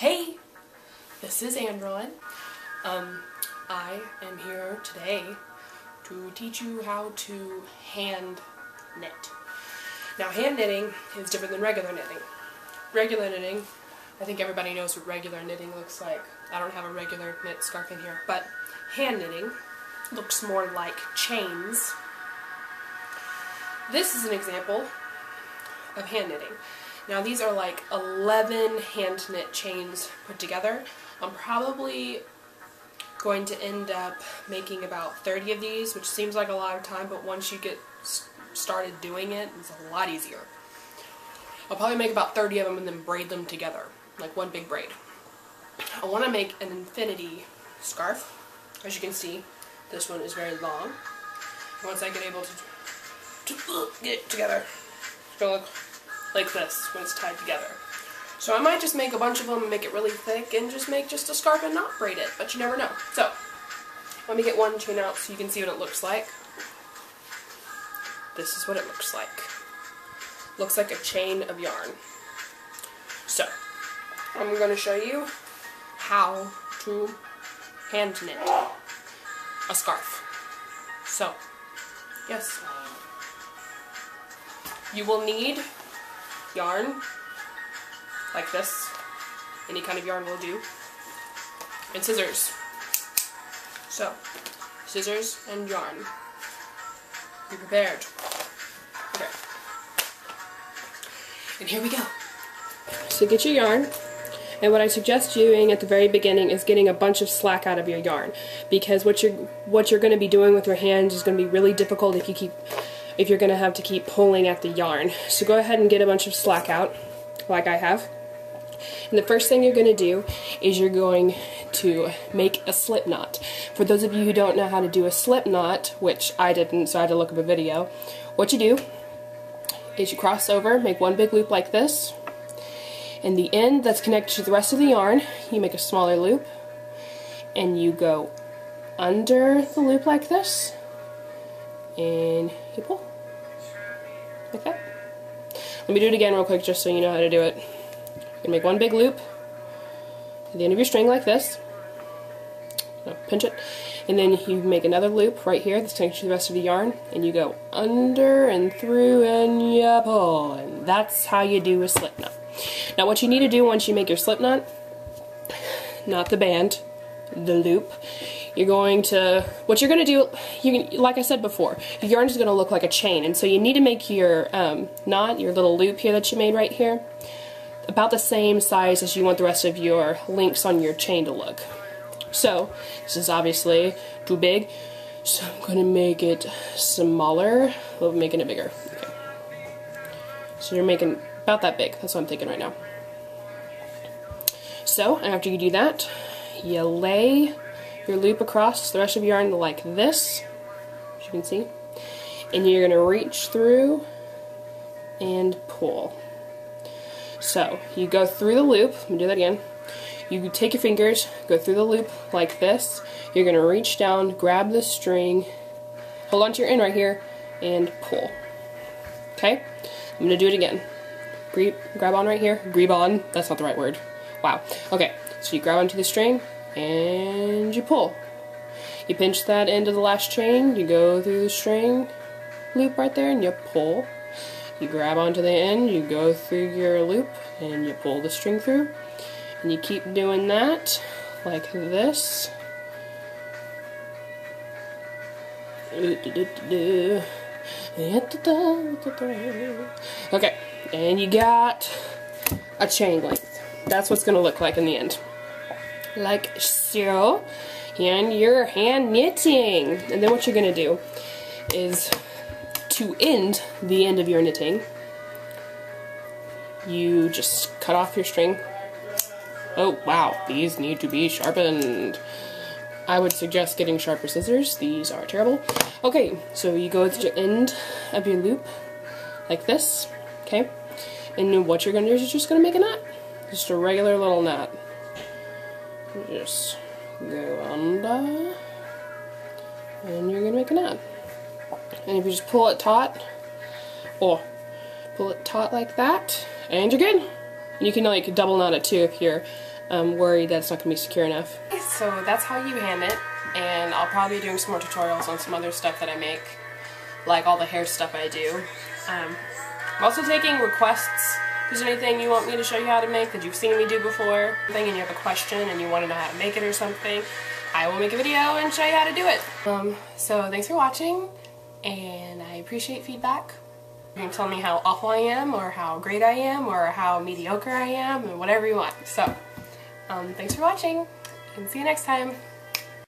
Hey, this is Andron. I am here today to teach you how to hand knit. Now, hand knitting is different than regular knitting. Regular knitting, I think everybody knows what regular knitting looks like. I don't have a regular knit scarf in here, but hand knitting looks more like chains. This is an example of hand knitting. Now these are like 11 hand knit chains put together. I'm probably going to end up making about 30 of these, which seems like a lot of time, but once you get started doing it, it's a lot easier. I'll probably make about 30 of them and then braid them together, like one big braid. I want to make an infinity scarf. As you can see, this one is very long. Once I get able to get it together, it's going to look like this when it's tied together. So I might just make a bunch of them and make it really thick and just make just a scarf and not braid it, but you never know. So, let me get one chain out so you can see what it looks like. This is what it looks like. Looks like a chain of yarn. So, I'm going to show you how to hand knit a scarf. So, yes, you will need yarn, like this, any kind of yarn will do, and scissors. So, scissors and yarn. Be prepared. Okay. And here we go. So get your yarn, and what I suggest doing at the very beginning is getting a bunch of slack out of your yarn, because what you're going to be doing with your hands is going to be really difficult if you're going to have to keep pulling at the yarn. So go ahead and get a bunch of slack out, like I have. And the first thing you're going to do is you're going to make a slip knot. For those of you who don't know how to do a slip knot, which I didn't, so I had to look up a video, what you do is you cross over, make one big loop like this, and the end that's connected to the rest of the yarn, you make a smaller loop, and you go under the loop like this, and you pull, like that. Let me do it again real quick just so you know how to do it. You're going to make one big loop at the end of your string like this, pinch it, and then you make another loop right here that's connected to the rest of the yarn, and you go under and through and you pull, and that's how you do a slip knot. Now what you need to do once you make your slip knot, not the band, the loop, what you're going to do, like I said before, your yarn is going to look like a chain, and so you need to make your knot, your little loop here that you made right here, about the same size as you want the rest of your links on your chain to look. So, this is obviously too big, so I'm going to make it smaller, we're making it bigger. Okay. So you're making about that big, that's what I'm thinking right now. So, after you do that, you lay your loop across the rest of your yarn like this, as you can see, and you're going to reach through and pull. So you go through the loop, let me do that again, you take your fingers, go through the loop like this, you're going to reach down, grab the string, hold on to your end right here, and pull. Okay? I'm going to do it again. Grab on right here, grab on, that's not the right word. Wow. Okay, so you grab onto the string, and you pull. You pinch that end of the last chain, you go through the string loop right there, and you pull. You grab onto the end, you go through your loop, and you pull the string through. And you keep doing that, like this. Okay, and you got a chain length. That's what's going to look like in the end. Like so, and you're hand knitting. And then what you're going to do is, to end the end of your knitting, you just cut off your string. Oh wow, these need to be sharpened. I would suggest getting sharper scissors, these are terrible. Okay, so you go to the end of your loop, like this, okay? And then what you're going to do is you're just going to make a knot. Just a regular little knot. Just go under, and you're going to make a knot. And if you just pull it taut, or pull it taut like that, and you're good. And you can like double knot it too if you're worried that it's not going to be secure enough. So that's how you hand it, and I'll probably be doing some more tutorials on some other stuff that I make, like all the hair stuff I do. I'm also taking requests. If there's anything you want me to show you how to make that you've seen me do before, and you have a question and you want to know how to make it or something, I will make a video and show you how to do it. So thanks for watching, and I appreciate feedback. You can tell me how awful I am, or how great I am, or how mediocre I am, and whatever you want. So, thanks for watching, and see you next time.